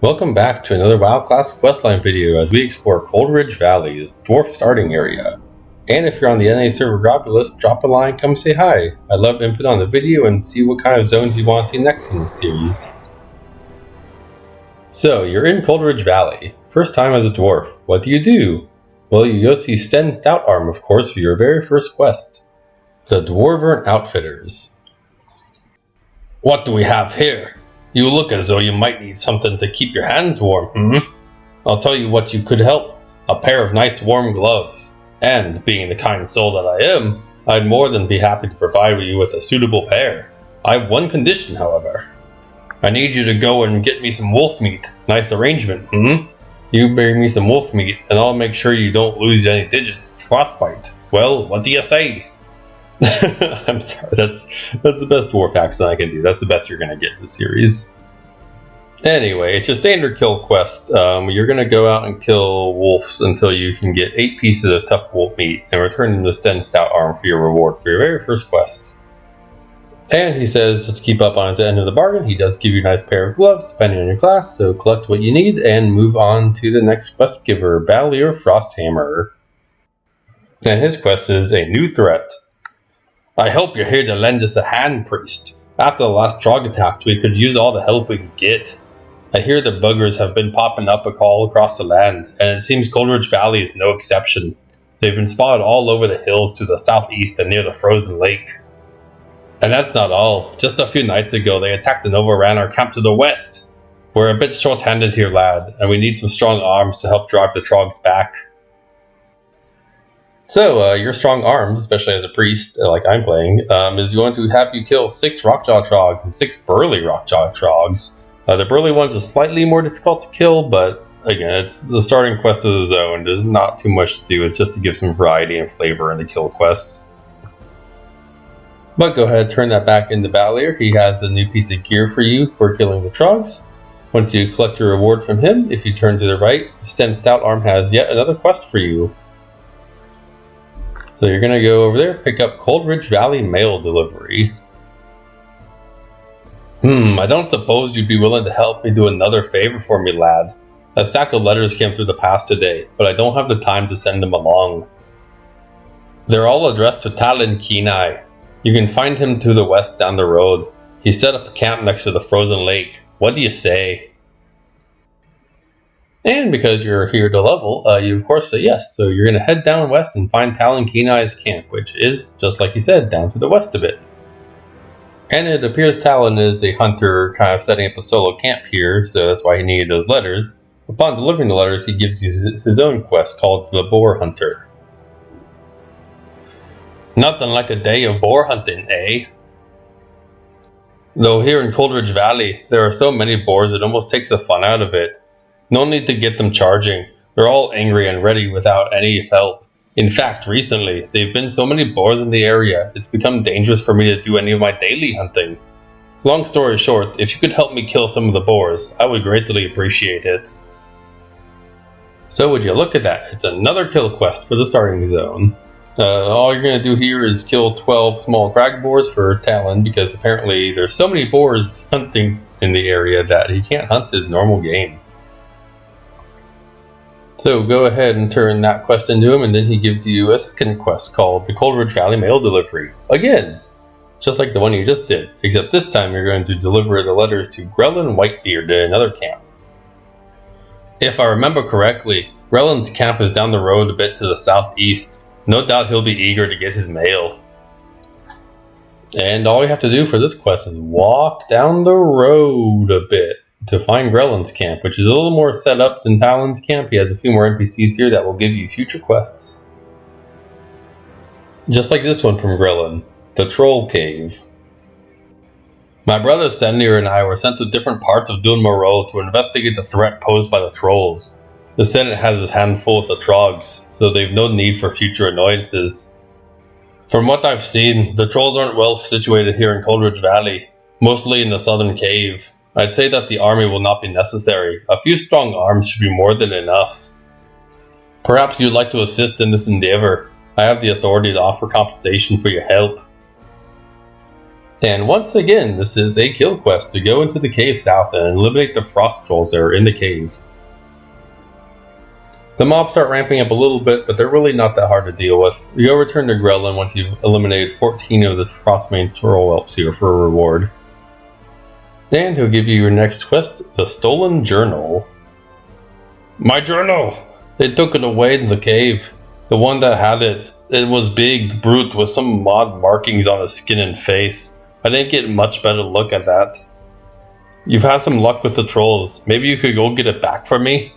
Welcome back to another WoW Classic Questline video as we explore Coldridge Valley's Dwarf starting area. And if you're on the NA server Globulus, drop a line, come say hi. I'd love input on the video and see what kind of zones you want to see next in this series. So, you're in Coldridge Valley. First time as a dwarf. What do? Well, you go see Sten Stoutarm, of course, for your very first quest. The Dwarven Outfitters. What do we have here? You look as though you might need something to keep your hands warm, I'll tell you what you could help. A pair of nice warm gloves. And, being the kind soul that I am, I'd more than be happy to provide you with a suitable pair. I have one condition, however. I need you to go and get me some wolf meat. Nice arrangement, You bring me some wolf meat, and I'll make sure you don't lose any digits with frostbite. Well, what do you say? I'm sorry, that's the best dwarf accent I can do. That's the best you're going to get this series. Anyway, it's a standard kill quest. You're going to go out and kill wolves until you can get 8 pieces of tough wolf meat and return them to Sten Stoutarm for your reward for your very first quest. And he says, just to keep up on his end of the bargain, he does give you a nice pair of gloves depending on your class, so collect what you need and move on to the next quest giver, Ballier Frosthammer. And his quest is a new threat. I hope you're here to lend us a hand, priest. After the last Trog attack, we could use all the help we could get. I hear the buggers have been popping up all across the land, and it seems Coldridge Valley is no exception. They've been spotted all over the hills to the southeast and near the frozen lake. And that's not all. Just a few nights ago, they attacked and overran our camp to the west. We're a bit short-handed here, lad, and we need some strong arms to help drive the Trogs back. So, your strong arms, especially as a priest, like I'm playing, is going to have you kill 6 Rockjaw Trogs and 6 Burly Rockjaw Trogs. The Burly ones are slightly more difficult to kill, but again, it's the starting quest of the zone. There's not too much to do, it's just to give some variety and flavor in the kill quests. But go ahead, turn that back into Ballier. He has a new piece of gear for you for killing the Trogs. Once you collect your reward from him, if you turn to the right, Sten Stoutarm has yet another quest for you. So you're going to go over there, pick up Coldridge Valley mail delivery. I don't suppose you'd be willing to help me do another favor for me, lad. A stack of letters came through the pass today, but I don't have the time to send them along. They're all addressed to Talon Kenai. You can find him to the west down the road. He set up a camp next to the frozen lake. What do you say? And because you're here to level, you of course say yes. So you're going to head down west and find Talon Kenai's camp, which is, just like he said, down to the west a bit. And it appears Talon is a hunter kind of setting up a solo camp here, so that's why he needed those letters. Upon delivering the letters, he gives you his own quest called the Boar Hunter. Nothing like a day of boar hunting, eh? Though here in Coldridge Valley, there are so many boars it almost takes the fun out of it. No need to get them charging. They're all angry and ready without any help. In fact, recently, there have been so many boars in the area, it's become dangerous for me to do any of my daily hunting. Long story short, if you could help me kill some of the boars, I would greatly appreciate it. So would you look at that, it's another kill quest for the starting zone. All you're going to do here is kill 12 small crag boars for Talon, because apparently there's so many boars hunting in the area that he can't hunt his normal game. So go ahead and turn that quest into him, and then he gives you a second quest called the Coldridge Valley Mail Delivery. Again, just like the one you just did, except this time you're going to deliver the letters to Grellin Whitebeard at another camp. If I remember correctly, Grellin's camp is down the road a bit to the southeast. No doubt he'll be eager to get his mail. And all you have to do for this quest is walk down the road a bit to find Grellin's camp, which is a little more set up than Talon's camp. He has a few more NPCs here that will give you future quests. Just like this one from Grellin, the Troll Cave. My brother Sendir and I were sent to different parts of Dun Morrow to investigate the threat posed by the trolls. The Senate has his handful of the Trogs, so they've no need for future annoyances. From what I've seen, the trolls aren't well situated here in Coldridge Valley, mostly in the southern cave. I'd say that the army will not be necessary. A few strong arms should be more than enough. Perhaps you'd like to assist in this endeavor. I have the authority to offer compensation for your help. And once again, this is a kill quest to go into the cave south and eliminate the frost trolls that are in the cave. The mobs start ramping up a little bit, but they're really not that hard to deal with. You'll return to Grelin once you've eliminated 14 of the Frostmane troll whelps here for a reward. And he'll give you your next quest, the Stolen Journal. My journal! They took it away in the cave. The one that had it, it was big, brute, with some mod markings on his skin and face. I didn't get much better look at that. You've had some luck with the trolls. Maybe you could go get it back for me?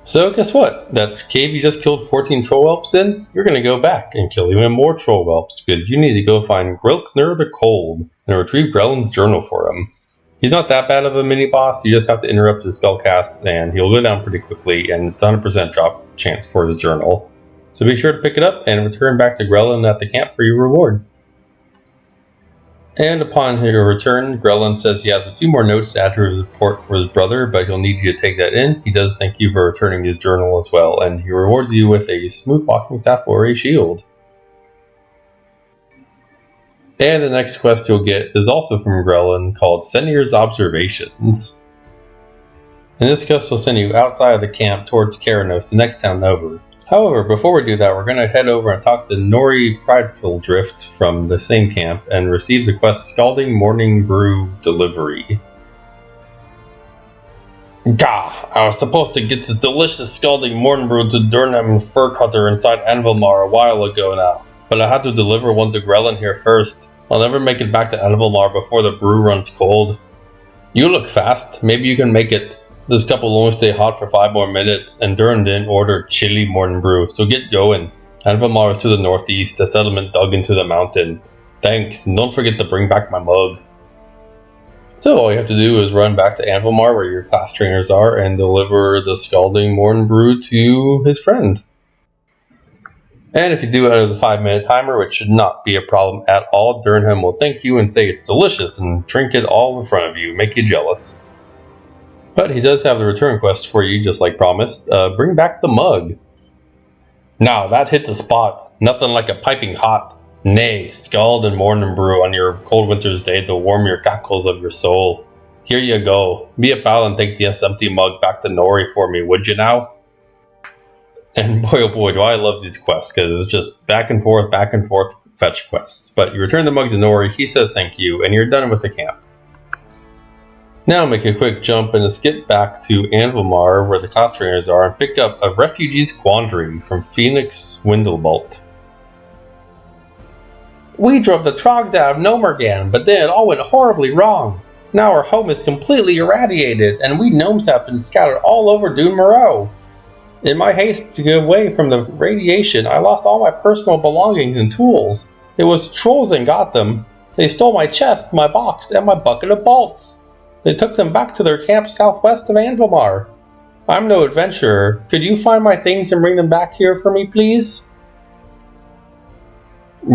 So guess what? That cave you just killed 14 troll whelps in, you're going to go back and kill even more troll whelps because you need to go find Grilkner the Cold and retrieve Grelin's journal for him. He's not that bad of a mini-boss, you just have to interrupt his spellcasts and he'll go down pretty quickly, and it's 100% drop chance for his journal. So be sure to pick it up and return back to Grelin at the camp for your reward. And upon your return, Grelin says he has a few more notes to add to his report for his brother, but he'll need you to take that in. He does thank you for returning his journal as well, and he rewards you with a smooth walking staff or a shield. And the next quest you'll get is also from Grelin, called Senier's Observations. And this quest will send you outside of the camp towards Keranos, the next town over. However, before we do that, we're going to head over and talk to Nori Prideful Drift from the same camp and receive the quest Scalding Morning Brew Delivery. Gah! I was supposed to get this delicious Scalding Morning Brew to Durham Fur Cutter inside Anvilmar a while ago now, but I had to deliver one to Grelin here first. I'll never make it back to Anvilmar before the brew runs cold. You look fast, maybe you can make it. This cup will only stay hot for 5 more minutes, and Durin didn't order chili morning brew, so get going. Anvilmar is to the northeast, a settlement dug into the mountain. Thanks, and don't forget to bring back my mug. So all you have to do is run back to Anvilmar where your class trainers are and deliver the Scalding Morning Brew to his friend. And if you do it out of the 5-minute timer, which should not be a problem at all, Durham will thank you and say it's delicious and drink it all in front of you, make you jealous. But he does have the return quest for you, just like promised. Bring back the mug. Now, that hit the spot. Nothing like a piping hot, nay, scald and morning brew on your cold winter's day to warm your cackles of your soul. Here you go. Be a pal and take this empty mug back to Nori for me, would you now? And boy, oh boy, do I love these quests, because it's just back and forth fetch quests. But you return the mug to Nori, he said thank you, and you're done with the camp. Now make a quick jump and skip back to Anvilmar, where the class trainers are, and pick up a Refugee's Quandary from Phoenix Windlebolt. We drove the Trogs out of Nomergan, but then it all went horribly wrong. Now our home is completely irradiated, and we gnomes have been scattered all over Dune Moreau. In my haste to get away from the radiation, I lost all my personal belongings and tools. It was trolls that got them. They stole my chest, my box, and my bucket of bolts. They took them back to their camp southwest of Anvilmar. I'm no adventurer. Could you find my things and bring them back here for me, please?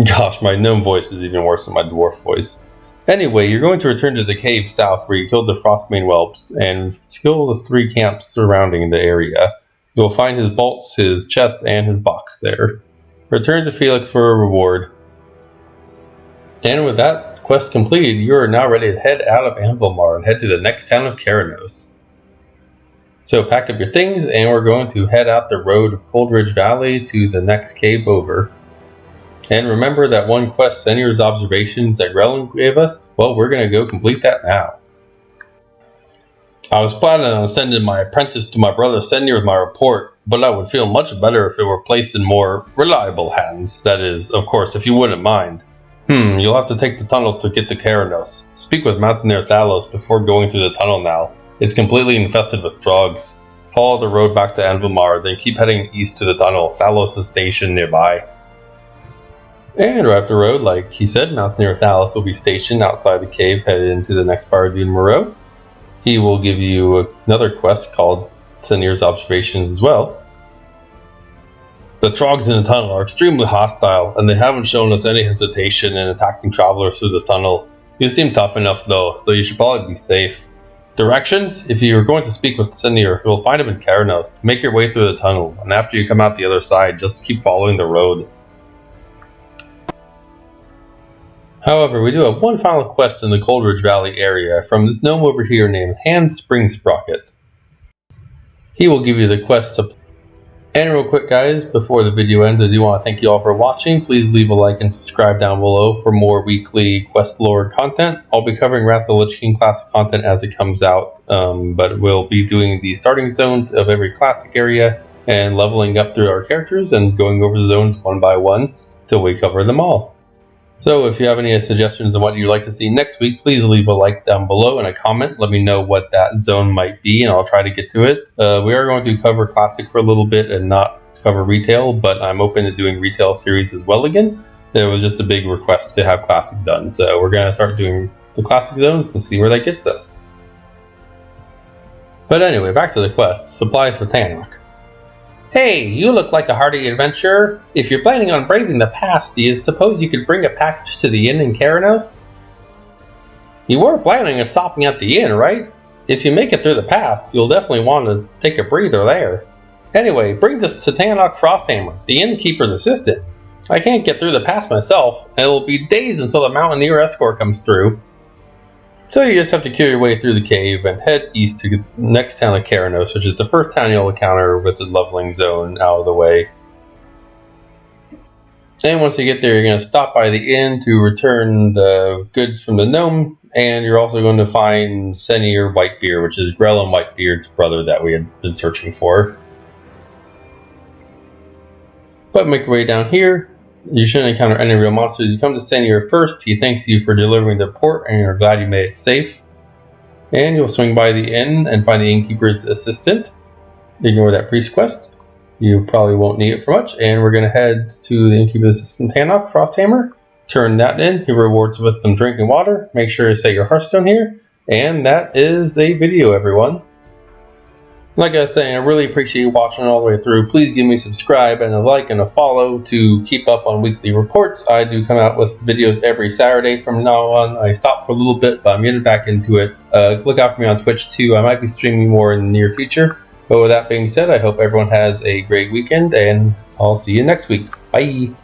Gosh, my gnome voice is even worse than my dwarf voice. Anyway, you're going to return to the cave south where you killed the Frostmane whelps and kill the 3 camps surrounding the area. You'll find his bolts, his chest, and his box there. Return to Felix for a reward. And with that quest completed, you are now ready to head out of Anvilmar and head to the next town of Keranos. So pack up your things and we're going to head out the road of Coldridge Valley to the next cave over. And remember that one quest, Senier's Observations, that Grelin gave us? Well, we're going to go complete that now. I was planning on sending my apprentice to my brother Senior with my report, but I would feel much better if it were placed in more reliable hands. That is, of course, if you wouldn't mind. You'll have to take the tunnel to get to Keranos. Speak with Mountaineer Thalos before going through the tunnel now. It's completely infested with trogs. Follow the road back to Anvilmar, then keep heading east to the tunnel. Thalos is stationed nearby. And right up the road, like he said, Mountaineer Thalos will be stationed outside the cave headed into the next part of Dune Moreau. He will give you another quest called Senier's Observations as well. The trogs in the tunnel are extremely hostile, and they haven't shown us any hesitation in attacking travelers through the tunnel. You seem tough enough though, so you should probably be safe. Directions? If you are going to speak with Senior, you'll find him in Keranos. Make your way through the tunnel, and after you come out the other side, just keep following the road. However, we do have one final quest in the Coldridge Valley area from this gnome over here named Hand Spring Sprocket. He will give you the quest supply. And real quick guys, before the video ends, I do want to thank you all for watching. Please leave a like and subscribe down below for more weekly quest lore content. I'll be covering Wrath of the Lich King classic content as it comes out, but we'll be doing the starting zones of every classic area and leveling up through our characters and going over the zones one by one till we cover them all. So if you have any suggestions on what you'd like to see next week, please leave a like down below and a comment. Let me know what that zone might be and I'll try to get to it. We are going to cover Classic for a little bit and not cover Retail, but I'm open to doing Retail series as well again. There was just a big request to have Classic done, so we're going to start doing the Classic zones and see where that gets us. But anyway, back to the quest. Supplies for Tannock. Hey, you look like a hardy adventurer. If you're planning on braving the past, do you suppose you could bring a package to the inn in Keranos? You were planning on stopping at the inn, right? If you make it through the pass, you'll definitely want to take a breather there. Anyway, bring this to Tannock Frosthammer, the innkeeper's assistant. I can't get through the pass myself, and it'll be days until the Mountaineer escort comes through. So you just have to kill your way through the cave and head east to the next town of Keranos, which is the first town you'll encounter with the leveling zone out of the way. And once you get there, you're going to stop by the inn to return the goods from the gnome, and you're also going to find Senir Whitebeard, which is Grellin Whitebeard's brother that we had been searching for. But make your way down here. You shouldn't encounter any real monsters. You come to Senir first. He thanks you for delivering the port and you're glad you made it safe. And you'll swing by the inn and find the innkeeper's assistant. Ignore that priest quest. You probably won't need it for much. And we're going to head to the innkeeper's assistant Tannock Frosthammer. Turn that in. He rewards with some drinking water. Make sure to set your Hearthstone here. And that is a video, everyone. Like I was saying, I really appreciate you watching all the way through. Please give me a subscribe and a like and a follow to keep up on weekly reports. I do come out with videos every Saturday from now on. I stopped for a little bit, but I'm getting back into it. Look out for me on Twitch too. I might be streaming more in the near future. But with that being said, I hope everyone has a great weekend and I'll see you next week. Bye!